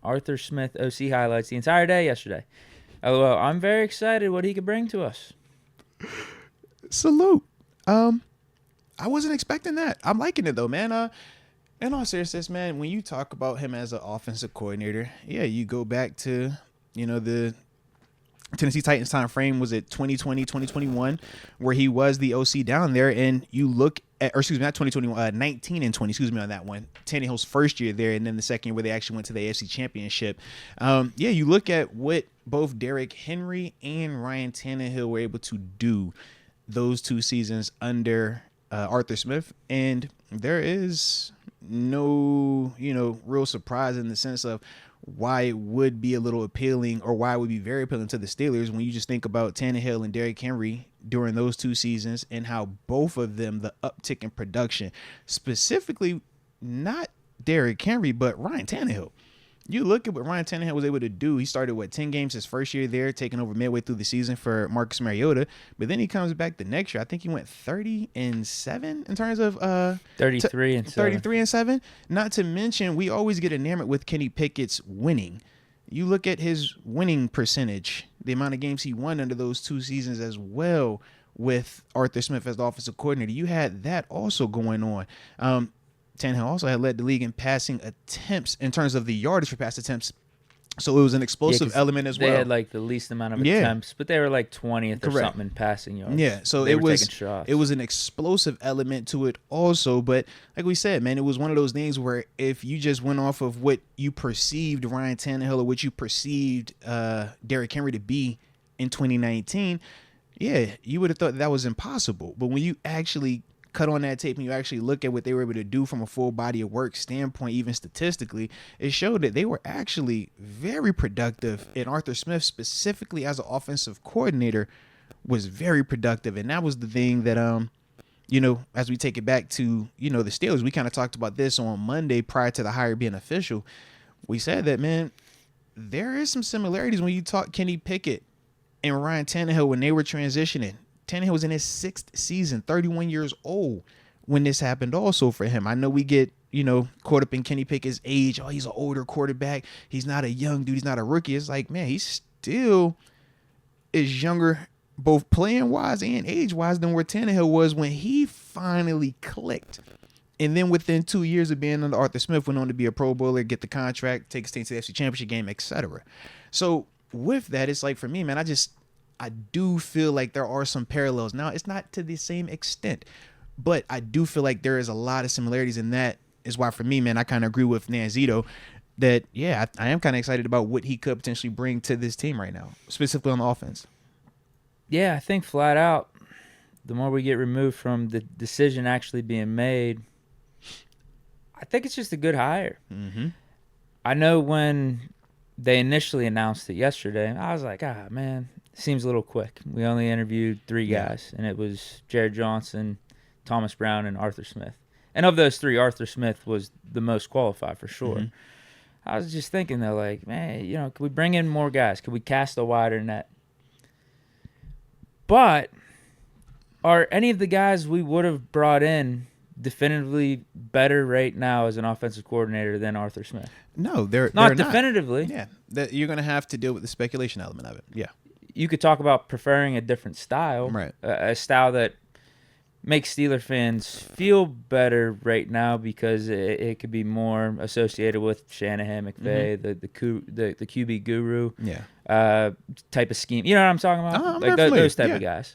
Arthur Smith OC highlights the entire day yesterday. LOL, I'm very excited what he could bring to us. Salute. I wasn't expecting that. I'm liking it though, man. In all seriousness, man, when you talk about him as an offensive coordinator, yeah, you go back to, the Tennessee Titans time frame, was it 2020, 2021, where he was the OC down there, and you look at, or excuse me, not 2021, 19 and 20, excuse me, on that one. Tannehill's first year there, and then the second year where they actually went to the AFC Championship. Yeah, you look at what both Derrick Henry and Ryan Tannehill were able to do those 2 seasons under Arthur Smith, and there is no, real surprise in the sense of why it would be a little appealing, or why it would be very appealing to the Steelers when you just think about Tannehill and Derrick Henry during those 2 seasons, and how both of them, the uptick in production, specifically not Derrick Henry, but Ryan Tannehill. You look at what Ryan Tannehill was able to do. He started, 10 games his first year there, taking over midway through the season for Marcus Mariota. But then he comes back the next year. I think he went 30-7 in terms of 33-7. Not to mention, we always get enamored with Kenny Pickett's winning. You look at his winning percentage, the amount of games he won under those 2 seasons as well, with Arthur Smith as the offensive coordinator. You had that also going on. Tannehill also had led the league in passing attempts in terms of the yardage for pass attempps. So it was an explosive element as well. They had the least amount of attempts, but they were 20th or something in passing yards. Yeah, so it was an explosive element to it also. But like we said, man, it was one of those things where if you just went off of what you perceived Ryan Tannehill or what you perceived Derrick Henry to be in 2019, yeah, you would have thought that was impossible. But when you actually cut on that tape and you actually look at what they were able to do from a full body of work standpoint, even statistically, it showed that they were actually very productive. And Arthur Smith, specifically as an offensive coordinator, was very productive. And that was the thing that, as we take it back to, the Steelers, we kind of talked about this on Monday prior to the hire being official. We said that, man, there is some similarities when you talk Kenny Pickett and Ryan Tannehill when they were transitioning. Tannehill was in his 6th season, 31 years old when this happened also for him. I know we get, caught up in Kenny Pickett's age. Oh, he's an older quarterback. He's not a young dude. He's not a rookie. It's like, man, he still is younger, both playing-wise and age-wise, than where Tannehill was when he finally clicked. And then within 2 years of being under Arthur Smith, went on to be a Pro Bowler, get the contract, take his team to the AFC Championship game, etc. So with that, it's like, for me, man, I do feel like there are some parallels. Now, it's not to the same extent, but I do feel like there is a lot of similarities, and that is why, for me, man, I kind of agree with Nanzito that, yeah, I am kind of excited about what he could potentially bring to this team right now, specifically on the offense. Yeah, I think flat out, the more we get removed from the decision actually being made, I think it's just a good hire. Mm-hmm. I know when they initially announced it yesterday, I was like, man, seems a little quick. We only interviewed 3 guys, and it was Jared Johnson, Thomas Brown, and Arthur Smith. And of those 3, Arthur Smith was the most qualified for sure. Mm-hmm. I was just thinking, though, like, man, could we bring in more guys? Could we cast a wider net? But are any of the guys we would have brought in definitively better right now as an offensive coordinator than Arthur Smith? No, they're not definitively. Yeah, you're going to have to deal with the speculation element of it. Yeah. You could talk about preferring a different style, right? A style that makes Steeler fans feel better right now because it could be more associated with Shanahan, McVay, mm-hmm. the QB guru, yeah, type of scheme. You know what I'm talking about? Like those type of guys.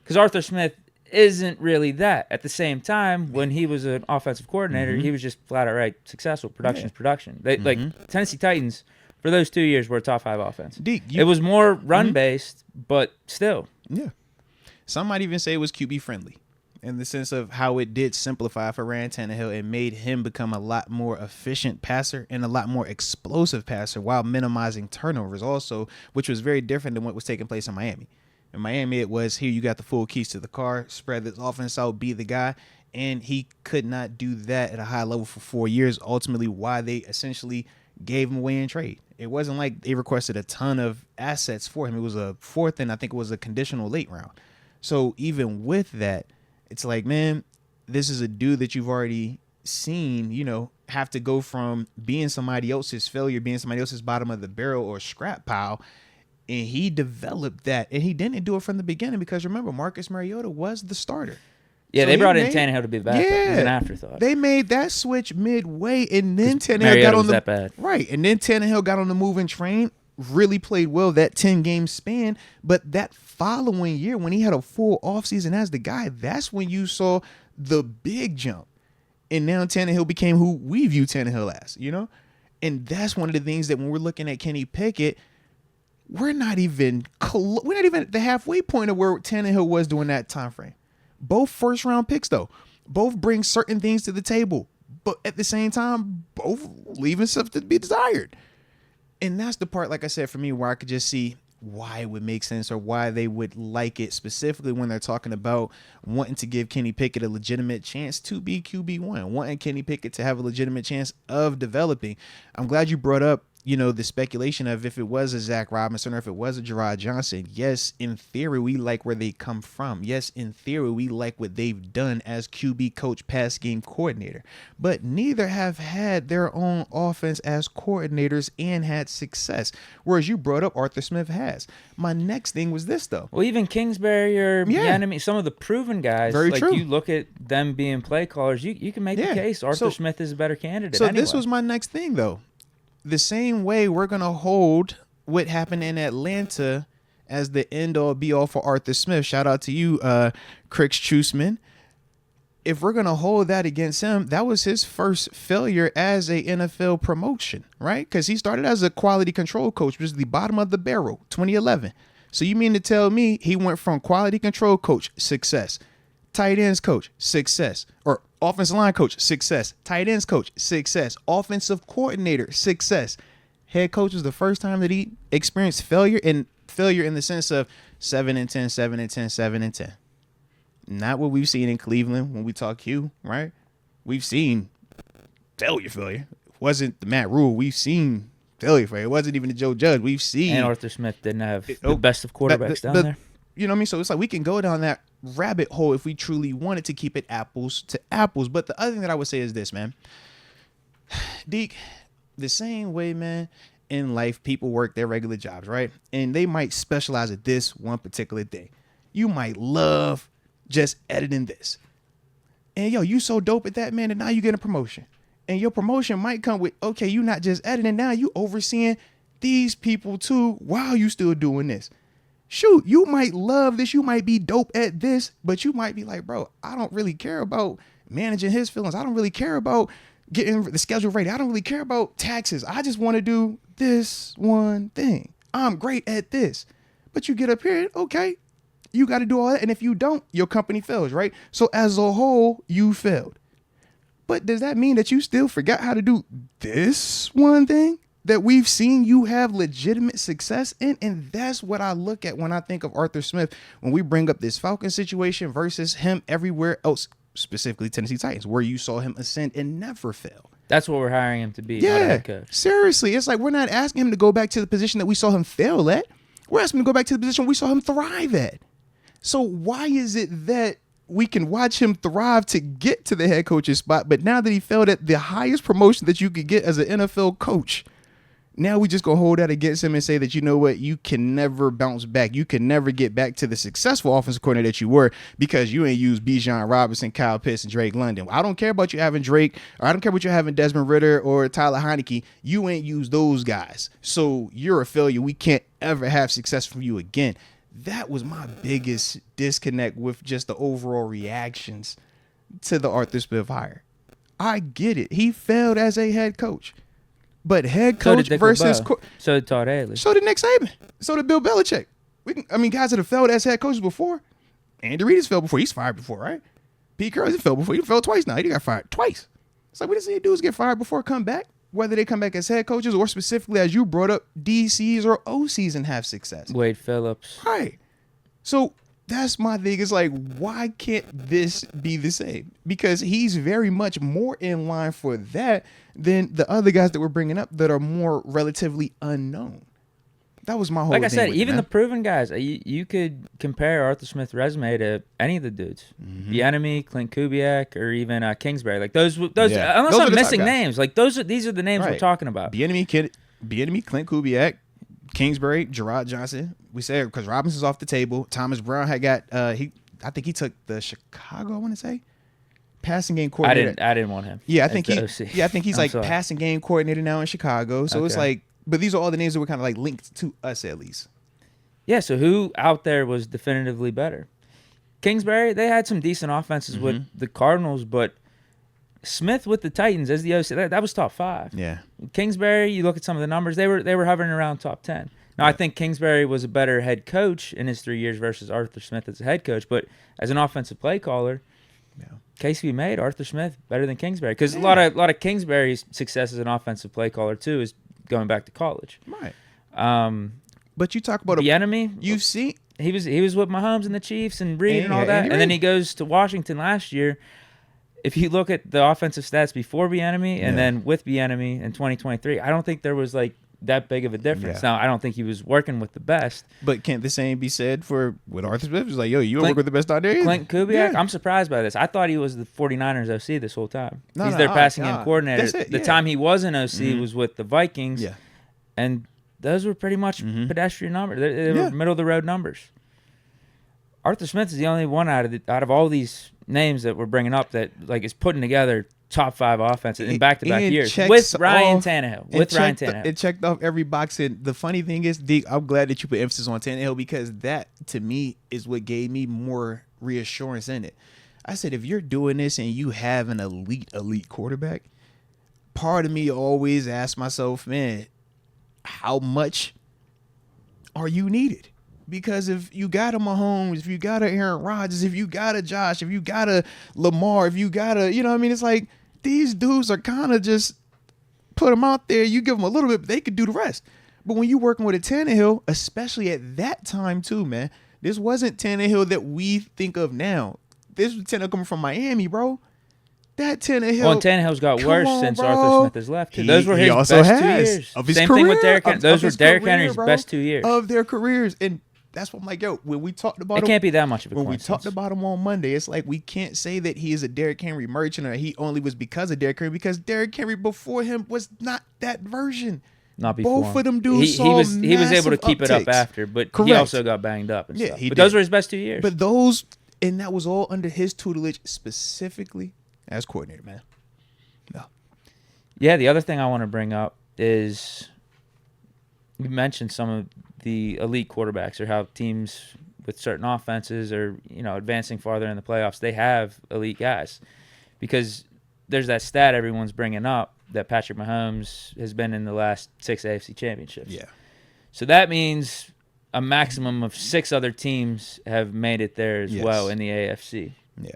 Because Arthur Smith isn't really that. At the same time, when he was an offensive coordinator, he was just flat out right successful. Production's production. Like Tennessee Titans, for those 2 years, were a top 5 offense. Deke, it was more run-based, but still. Yeah. Some might even say it was QB-friendly in the sense of how it did simplify for Ryan Tannehill and made him become a lot more efficient passer and a lot more explosive passer while minimizing turnovers also, which was very different than what was taking place in Miami. In Miami, it was, here you got the full keys to the car, spread this offense out, be the guy. And he could not do that at a high level for 4 years, ultimately why they essentially gave him away in trade. It wasn't like they requested a ton of assets for him. It was a 4th, and I think it was a conditional late round. So even with that, it's like, man, this is a dude that you've already seen, have to go from being somebody else's failure, being somebody else's bottom of the barrel or scrap pile. And he developed that. And he didn't do it from the beginning because remember, Marcus Mariota was the starter. Yeah, so they brought in Tannehill to be back. Yeah, it was an afterthought. They made that switch midway, and then Tannehill got on the right, and then Tannehill got on the moving train. Really played well that 10-game span, but that following year when he had a full offseason as the guy, that's when you saw the big jump. And now Tannehill became who we view Tannehill as, And that's one of the things that when we're looking at Kenny Pickett, we're not even at the halfway point of where Tannehill was during that time frame. Both first-round picks, though. Both bring certain things to the table. But at the same time, both leaving stuff to be desired. And that's the part, like I said, for me, where I could just see why it would make sense or why they would like it, specifically when they're talking about wanting to give Kenny Pickett a legitimate chance to be QB1, wanting Kenny Pickett to have a legitimate chance of developing. I'm glad you brought up, the speculation of if it was a Zach Robinson or if it was a Gerard Johnson. Yes, in theory, we like where they come from. Yes, in theory, we like what they've done as QB coach, pass game coordinator. But neither have had their own offense as coordinators and had success. Whereas you brought up Arthur Smith has. My next thing was this, though. Well, even Kingsbury or Bieniemy, some of the proven guys, very true. You look at them being play callers, you can make the case Arthur Smith is a better candidate. So this was my next thing, though. The same way we're going to hold what happened in Atlanta as the end-all, be-all for Arthur Smith. Shout out to you, Crix Chusman. If we're going to hold that against him, that was his first failure as a NFL promotion, right? Because he started as a quality control coach, which was the bottom of the barrel, 2011. So you mean to tell me he went from quality control coach, success, tight ends coach, success, or offensive line coach, success, tight ends coach, success, offensive coordinator, success. Head coach was the first time that he experienced failure in the sense of 7-10, 7-10, 7-10. Not what we've seen in Cleveland when we talk Q, right? We've seen failure. It wasn't the Matt Rule. We've seen failure. It wasn't even the Joe Judge. We've seen. And Arthur Smith didn't have the best of quarterbacks down there. You know what I mean? So it's like we can go down that rabbit hole if we truly wanted to keep it apples to apples. But the other thing that I would say is this, man. Deke, the same way, man, in life, people work their regular jobs, right? And they might specialize at this one particular thing. You might love just editing this. And, you so dope at that, man, and now you get a promotion. And your promotion might come with, okay, you not just editing, now you overseeing these people too while you still doing this. Shoot, you might love this. You might be dope at this, but you might be like, bro, I don't really care about managing his feelings. I don't really care about getting the schedule ready. I don't really care about taxes. I just want to do this one thing. I'm great at this. But you get up here, okay, you got to do all that. And if you don't, your company fails, right? So as a whole, you failed. But does that mean that you still forgot how to do this one thing that we've seen you have legitimate success in? And that's what I look at when I think of Arthur Smith, when we bring up this Falcons situation versus him everywhere else, specifically Tennessee Titans, where you saw him ascend and never fail. That's what we're hiring him to be. Yeah, seriously. It's like we're not asking him to go back to the position that we saw him fail at. We're asking him to go back to the position we saw him thrive at. So why is it that we can watch him thrive to get to the head coach's spot, but now that he failed at the highest promotion that you could get as an NFL coach, now we just gonna hold that against him and say that, you know what, you can never bounce back. You can never get back to the successful offensive coordinator that you were because you ain't used Bijan Robinson, Kyle Pitts, and Drake London. I don't care about you having Drake, or I don't care about you having Desmond Ridder or Tyler Heineke. You ain't used those guys. So you're a failure. We can't ever have success from you again. That was my biggest disconnect with just the overall reactions to the Arthur Smith hire. I get it. He failed as a head coach. But head coach versus... So did Todd Haley. So did Nick Saban. So did Bill Belichick. Guys that have failed as head coaches before. Andy Reid has failed before. He's fired before, right? Pete Carroll has failed before. He failed twice now. He got fired twice. It's like, we just see dudes get fired before come back, whether they come back as head coaches or specifically, as you brought up, DCs or OCs and have success. Wade Phillips. Right. So that's my thing. It's like, why can't this be the same? Because he's very much more in line for that than the other guys that we're bringing up that are more relatively unknown. That was my whole Like I thing said, with even it, the man. proven guys, you could compare Arthur Smith's resume to any of the dudes. Bieniemy, Clint Kubiak, or even Kingsbury. Like those. Yeah. Unless Those are I'm the top missing guys. names. Like these are the names we're Right. talking about. Bieniemy, Clint Kubiak, Kingsbury, Gerard Johnson. We said because Robinson's off the table. Thomas Brown had got I think he took the Chicago. I want to say passing game coordinator. I didn't want him. Yeah, I as think the he. OC. Yeah, I think he's I'm like sorry. passing game coordinator now in Chicago. So it's Okay. like, but these are all the names that were kind of like linked to us at least. Yeah, so who out there was definitively better? Kingsbury, they had some decent offenses with the Cardinals, but Smith with the Titans as the OC, that was top 5. Yeah. Kingsbury, you look at some of the numbers, they were hovering around top 10. Now, I think Kingsbury was a better head coach in his 3 years versus Arthur Smith as a head coach, but as an offensive play caller, case to be made, Arthur Smith better than Kingsbury. Because a lot of Kingsbury's success as an offensive play caller, too, is going back to college. Right. But you talk about Bieniemy, you've seen he was with Mahomes and the Chiefs and Reed and all that, Andy and then Reid. he goes to Washington last year. If you look at the offensive stats before Bieniemy and then with Bieniemy in 2023, I don't think there was like that big of a difference. Yeah. Now, I don't think he was working with the best. But can't the same be said for with Arthur Smith? It's like, yo, you don't work with the best out there either. Clint Kubiak, Yeah. I'm surprised by this. I thought he was the 49ers OC this whole time. No, He's no, their passing game That's coordinator. it, The yeah. time he was an OC was with the Vikings. Yeah. And those were pretty much pedestrian numbers. They were middle of the road numbers. Arthur Smith is the only one out of all these names that we're bringing up that like is putting together top 5 offenses in back-to-back And years checks with Ryan off- Tannehill. and it checked off every box. And the funny thing is, Deke, I'm glad that you put emphasis on Tannehill because that to me is what gave me more reassurance in it. I said, if you're doing this and you have an elite quarterback, part of me always asks myself, man, how much are you needed? Because if you got a Mahomes, if you got a Aaron Rodgers, if you got a Josh, if you got a Lamar, if you got a, you know what I mean? It's like these dudes are kind of just put them out there. You give them a little bit, but they could do the rest. But when you're working with a Tannehill, especially at that time too, man, this wasn't Tannehill that we think of now. This was Tannehill coming from Miami, bro. That Tannehill. Well, and Tannehill's got Come worse on, since bro. Arthur Smith has left. He- Those were he his also best 2 has years. of his Same thing with career, Derrick Henry. of Those were his Derrick career, Henry's bro, best 2 years. of their careers. And that's what I'm like, yo, when we talked about It him, can't be that much of a when we coincidence. talked about him on Monday, it's like we can't say that he is a Derrick Henry merchant or he only was because of Derrick Henry because Derrick Henry before him was not that version. Not before. Both of them dudes he saw was able to massive keep it up upticks. after, but he Correct. also got banged up and Yeah, stuff. he But did. those were his best 2 years. But those, and that was all under his tutelage specifically as coordinator, man. No. Yeah, the other thing I want to bring up is you mentioned some of the elite quarterbacks or how teams with certain offenses or, advancing farther in the playoffs, they have elite guys. Because there's that stat everyone's bringing up that Patrick Mahomes has been in the last 6 AFC championships. Yeah. So that means a maximum of 6 other teams have made it there as Yes. well in the AFC. Yeah.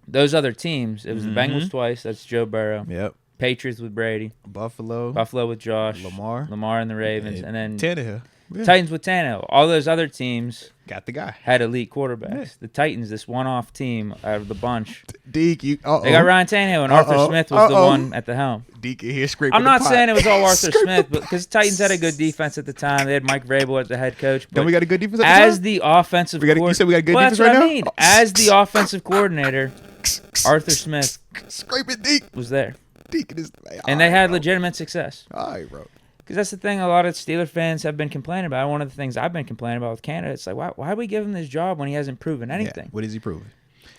Those other teams, it was the Bengals twice. That's Joe Burrow. Yep. Patriots with Brady. Buffalo Buffalo with Josh. Lamar. and the Ravens. And then Tannehill. Yeah. Titans with Tannehill. All those other teams Got the guy. had elite quarterbacks. Yeah. The Titans, this one-off team out of the bunch, Deke, they got Ryan Tannehill, and Arthur Smith was the one at the helm. Deke here scraping I'm the not pot. saying it was all Arthur Scrape Smith, the but because Titans had a good defense at the time. They had Mike Vrabel as the head coach. Then But we got a good defense at the as time? the offensive You said we got a good well, defense that's right what now? I mean. Oh. As the offensive coordinator, Arthur Smith Scrape it, Deke. was there. Deke is And they had legitimate success. All right, bro. Because that's the thing a lot of Steeler fans have been complaining about. One of the things I've been complaining about with Canada, it's like, why we give him this job when he hasn't proven anything? Yeah. What is he proving?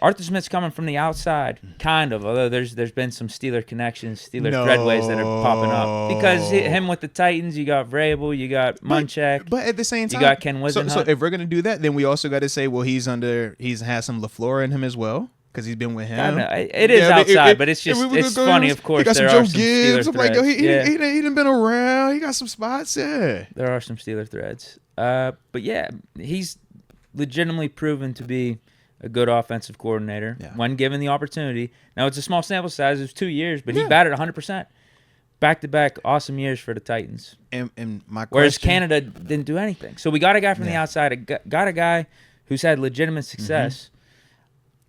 Arthur Smith's coming from the outside, kind of, although there's been some Steeler connections, Steeler threadways that are popping up. Because him with the Titans, you got Vrabel, you got Munchak. But at the same time, you got Ken so Wisenhunt. if we're gonna do that, then we also got to say, well, he's has some LaFleur in him as well because he's been with him. I know, it is outside, but it's just it's funny. Of course, he got there some are Joe some Gibbs. Steeler I'm like, yo, threads. he done been around. He got some spots. Yeah. There are some Steeler threads. But yeah, he's legitimately proven to be a good offensive coordinator when given the opportunity. Now, it's a small sample size. It was 2 years, but he batted 100%. Back-to-back awesome years for the Titans. And my question, Whereas Canada didn't do anything. So we got a guy from the outside, got a guy who's had legitimate success.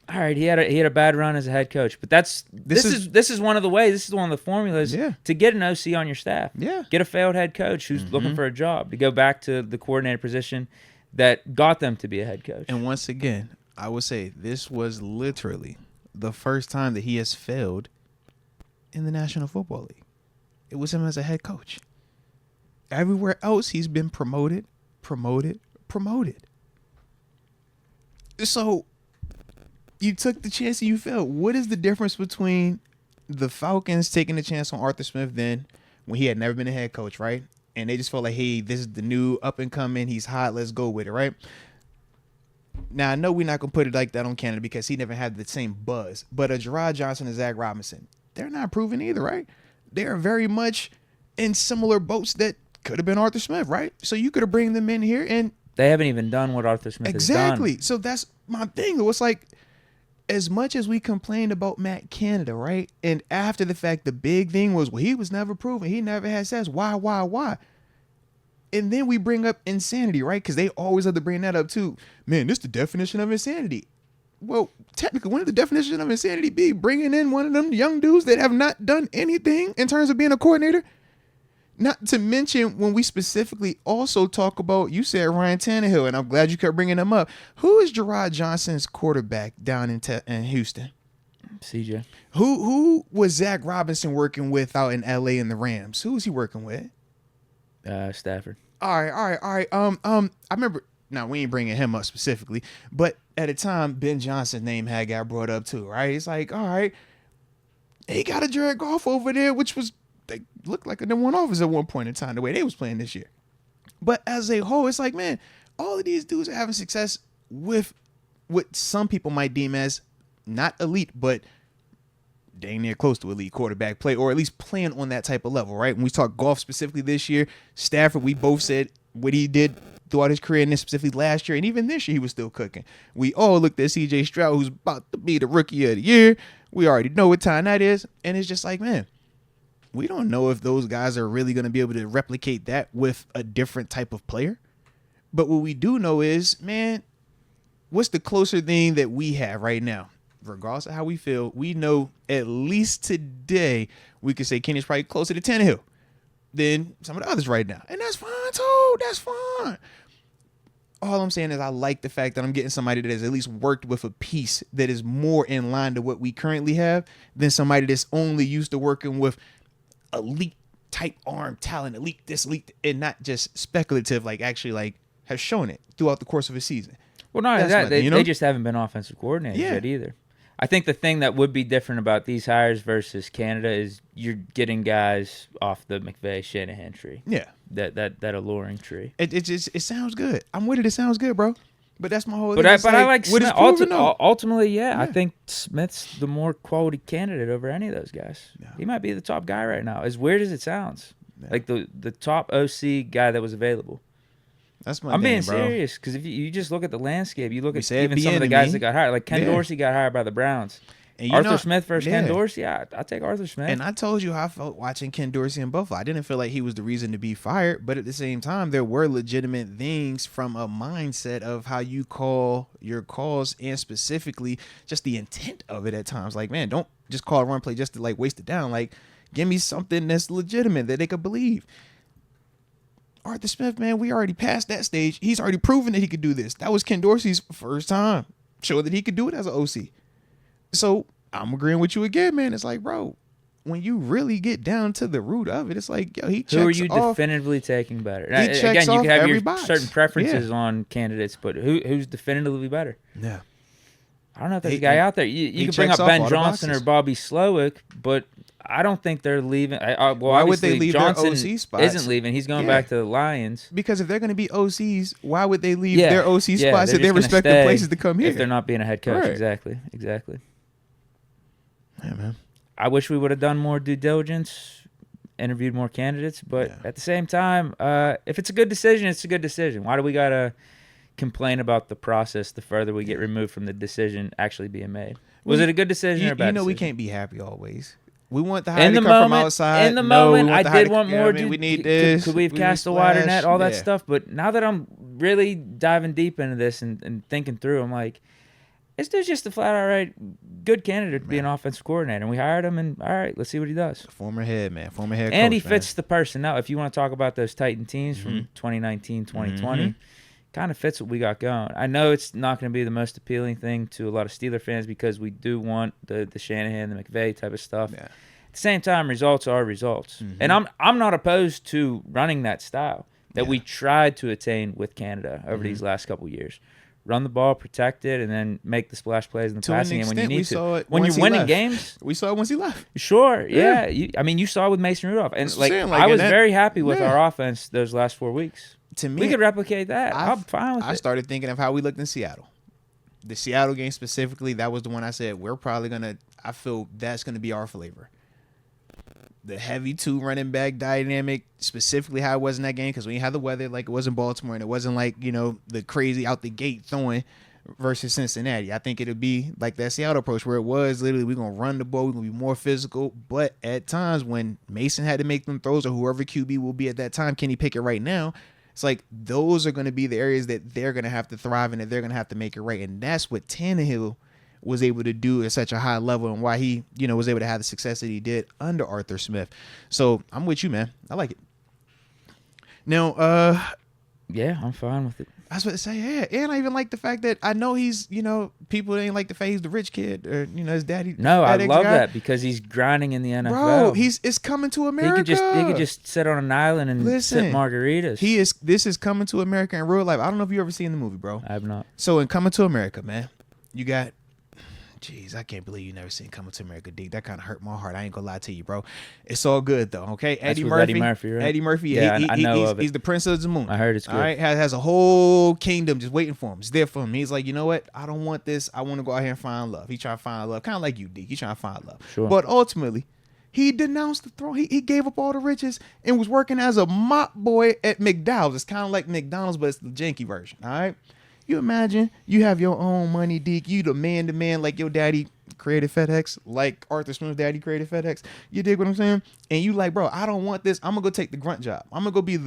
all right, he had a bad run as a head coach, but this is one of the ways. This is one of the formulas to get an OC on your staff. Yeah, get a failed head coach who's looking for a job to go back to the coordinator position that got them to be a head coach. And once again, I would say this was literally the first time that he has failed in the National Football League. It was him as a head coach. Everywhere else, he's been promoted. So you took the chance and you failed. What is the difference between the Falcons taking the chance on Arthur Smith then when he had never been a head coach, right? And they just felt like, hey, this is the new up and coming. He's hot. Let's go with it, right? Now, I know we're not going to put it like that on Canada because he never had the same buzz. But a Gerard Johnson and Zach Robinson, they're not proven either, right? They are very much in similar boats that could have been Arthur Smith, right? So you could have bring them in here and they haven't even done what Arthur Smith has done. Exactly. So that's my thing. It was like, as much as we complained about Matt Canada, right? And after the fact, the big thing was, well, he was never proven. He never had success. Why? And then we bring up insanity, right? Because they always have to bring that up too. Man, this is the definition of insanity. Well, technically, wouldn't the definition of insanity be bringing in one of them young dudes that have not done anything in terms of being a coordinator? Not to mention when we specifically also talk about, you said Ryan Tannehill, and I'm glad you kept bringing him up. Who is Gerard Johnson's quarterback down in Houston? CJ. Who was Zach Robinson working with out in LA in the Rams? Who was he working with? Stafford. All right. I remember. Now we ain't bringing him up specifically, but at the time, Ben Johnson's name had got brought up too, right? It's like, all right, he got a Jared Goff over there, which was. They looked like a number one offense at one point in time, the way they was playing this year. But as a whole, it's like, man, all of these dudes are having success with what some people might deem as not elite, but dang near close to elite quarterback play, or at least playing on that type of level, right? When we talk golf specifically this year, Stafford, we both said what he did throughout his career, and then specifically last year, and even this year, he was still cooking. We all looked at C.J. Stroud, who's about to be the rookie of the year. We already know what time that is, and it's just like, man, we don't know if those guys are really going to be able to replicate that with a different type of player. But what we do know is, man, what's the closer thing that we have right now? Regardless of how we feel, we know at least today we could say Kenny's probably closer to Tannehill than some of the others right now. And that's fine, too. That's fine. All I'm saying is I like the fact that I'm getting somebody that has at least worked with a piece that is more in line to what we currently have than somebody that's only used to working with elite type arm talent, elite this, elite, and not just speculative, like actually like has shown it throughout the course of a season. Well, not only that, they just haven't been offensive coordinators yet either. I think the thing that would be different about these hires versus Canada is you're getting guys off the McVay-Shanahan tree. Yeah. That alluring tree. It sounds good. I'm with it. It sounds good, bro. But that's my whole thing. But I like Smith. Ultimately, yeah, I think Smith's the more quality candidate over any of those guys. Yeah. He might be the top guy right now. As weird as it sounds. Yeah. Like the top OC guy that was available. That's I'm being serious, because if you just look at the landscape, you look at even some of the guys that got hired. Like Ken Dorsey got hired by the Browns. And Arthur Smith versus Ken Dorsey, I take Arthur Smith. And I told you how I felt watching Ken Dorsey in Buffalo. I didn't feel like he was the reason to be fired, but at the same time, there were legitimate things from a mindset of how you call your calls, and specifically just the intent of it at times. Like, man, don't just call a run play just to like waste it down. Like, give me something that's legitimate that they could believe. Arthur Smith, man, we already passed that stage. He's already proven that he could do this. That was Ken Dorsey's first time. Showed that he could do it as an OC. So I'm agreeing with you again, man. It's like, bro, when you really get down to the root of it, it's like, yo, he checks off. Who are you definitively taking better? Again, you can have your certain preferences on candidates, but who's definitively better? Yeah. I don't know if there's a guy out there. You can bring up Ben Johnson or Bobby Slowick, but I don't think they're leaving. Why would they leave Johnson their OC spots? Isn't leaving. He's going back to the Lions. Because if they're going to be OCs, why would they leave their OC spots at their respective places to come here? If they're not being a head coach. Right. Exactly. Yeah, man. I wish we would have done more due diligence, interviewed more candidates, but at the same time, if it's a good decision, it's a good decision. Why do we got to complain about the process the further we get removed from the decision actually being made? Was it a good decision or a bad decision? We can't be happy always. We want the hire to come from outside. In the moment, I did want more. We need this. Could we have cast a wider net? All that stuff. But now that I'm really diving deep into this and thinking through, I'm like, This dude's just a flat out good candidate to be an offensive coordinator. And we hired him, and all right, let's see what he does. Former head coach. And he fits the personnel. If you want to talk about those Titan teams from 2019, 2020, kind of fits what we got going. I know it's not going to be the most appealing thing to a lot of Steeler fans because we do want the Shanahan, the McVay type of stuff. Yeah. At the same time, results are results. And I'm not opposed to running that style that we tried to attain with Canada over these last couple years. Run the ball, protect it, and then make the splash plays in the passing game when you need to. When you're winning games, we saw it once he left. Sure, yeah. You saw it with Mason Rudolph, and I was very happy with our offense those last 4 weeks. To me, we could replicate that. I'm fine with it. I started thinking of how we looked in Seattle. The Seattle game specifically, that was the one I said we're probably gonna. I feel that's gonna be our flavor. The heavy 2 running back dynamic, specifically how it was in that game, because when you had the weather like it was in Baltimore, and it wasn't like, the crazy out the gate throwing versus Cincinnati. I think it'll be like that Seattle approach where it was literally we're going to run the ball, we're going to be more physical, but at times when Mason had to make them throws or whoever QB will be at that time, Kenny Pickett right now, it's like those are going to be the areas that they're going to have to thrive in, that they're going to have to make it right. And that's what Tannehill was able to do at such a high level and why he, was able to have the success that he did under Arthur Smith. So I'm with you, man. I like it. Now, yeah, I'm fine with it. I was about to say, yeah. And I even like the fact that I know he's, people ain't like the fact he's the rich kid or, his daddy. No, I love that because he's grinding in the NFL. Bro, it's coming to America. He could just sit on an island and sip margaritas. This is coming to America in real life. I don't know if you ever seen the movie, bro. I have not. So in Coming to America, man, you got, jeez, I can't believe you never seen Coming to America, Deke. That kind of hurt my heart. I ain't gonna lie to you, bro. It's all good though, okay? Eddie Murphy, right? Eddie Murphy, yeah, I know of it. He's the Prince of the Moon. I heard it's good. All right, has a whole kingdom just waiting for him. It's there for him. He's like, you know what? I don't want this. I want to go out here and find love. He trying to find love, kind of like you, Deke. He trying to find love. Sure. But ultimately, he denounced the throne. He gave up all the riches and was working as a mop boy at McDowell's. It's kind of like McDonald's, but it's the janky version. All right. You imagine you have your own money, Deke. You the man like your daddy created FedEx, like Arthur Smith's daddy created FedEx. You dig what I'm saying? And you like, bro, I don't want this. I'm gonna go take the grunt job. I'm gonna go be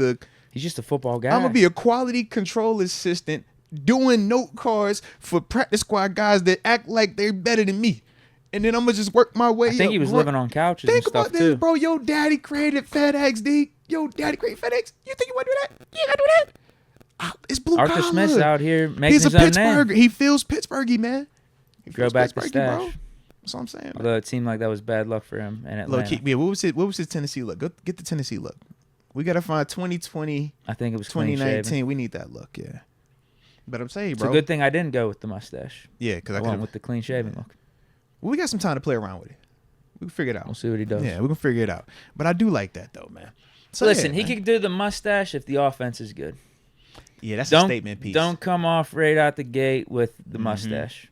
he's just a football guy. I'm gonna be a quality control assistant doing note cards for practice squad guys that act like they're better than me. And then I'm gonna just work my way up. I think he was living on couches and stuff too. Think about this, bro. Your daddy created FedEx, Deke. Your daddy created FedEx. You think you want to do that? You gotta do that. It's blue Arthur collar. Smith's out here making He's his a own Pittsburgh. name. He feels Pittsburghy, man. Go back to stash. Bro. That's what I'm saying. Although it seemed like that was bad luck for him in Atlanta. Look, what was his Tennessee look? Go get the Tennessee look. We gotta find 2020. I think it was 2019. We need that look, yeah. But I'm saying, bro, it's a good thing I didn't go with the mustache. Yeah, because I went with the clean shaven look. Well, we got some time to play around with it. We can figure it out. We'll see what he does. Yeah, we can figure it out. But I do like that though, man. So listen, he could do the mustache if the offense is good. Yeah, that's a statement piece. Don't come off right out the gate with the mustache.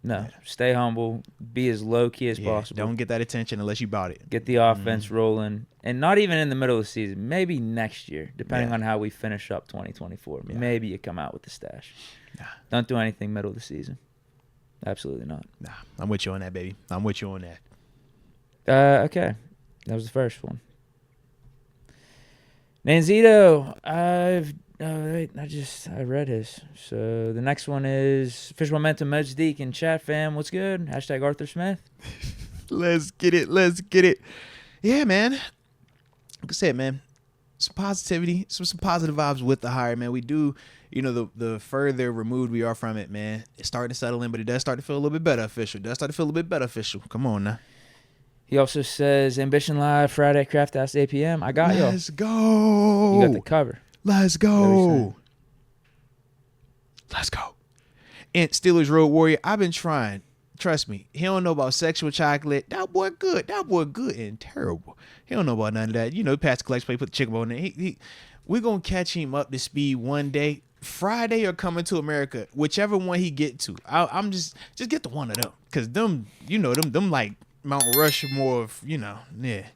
No, stay humble. Be as low key as possible. Don't get that attention unless you bought it. Get the offense rolling, and not even in the middle of the season. Maybe next year, depending on how we finish up 2024. Yeah. Maybe you come out with the stash. Nah. Don't do anything middle of the season. Absolutely not. Nah, I'm with you on that, baby. I'm with you on that. Okay, that was the first one. Nanzito, I read his. So the next one is Fish Momentum Modes Deke and chat fam. What's good? Hashtag Arthur Smith. Let's get it. Yeah, man. Like I said, man, some positivity, some positive vibes with the hire, man. We do, the further removed we are from it, man, it's starting to settle in, but it does start to feel a little bit better official. Come on now. He also says, Ambition Live, Friday, Craft House, 8 p.m. I got y'all. Let's go. You got the cover. Let's go. And Steelers Road Warrior, I've been trying. Trust me, he don't know about sexual chocolate. That boy good and terrible. He don't know about none of that. Pass the collection plate, put the chicken bone in there. We're going to catch him up to speed one day. Friday or Coming to America, whichever one he get to. I'm just get the one of them. Because them like Mount Rushmore of, yeah.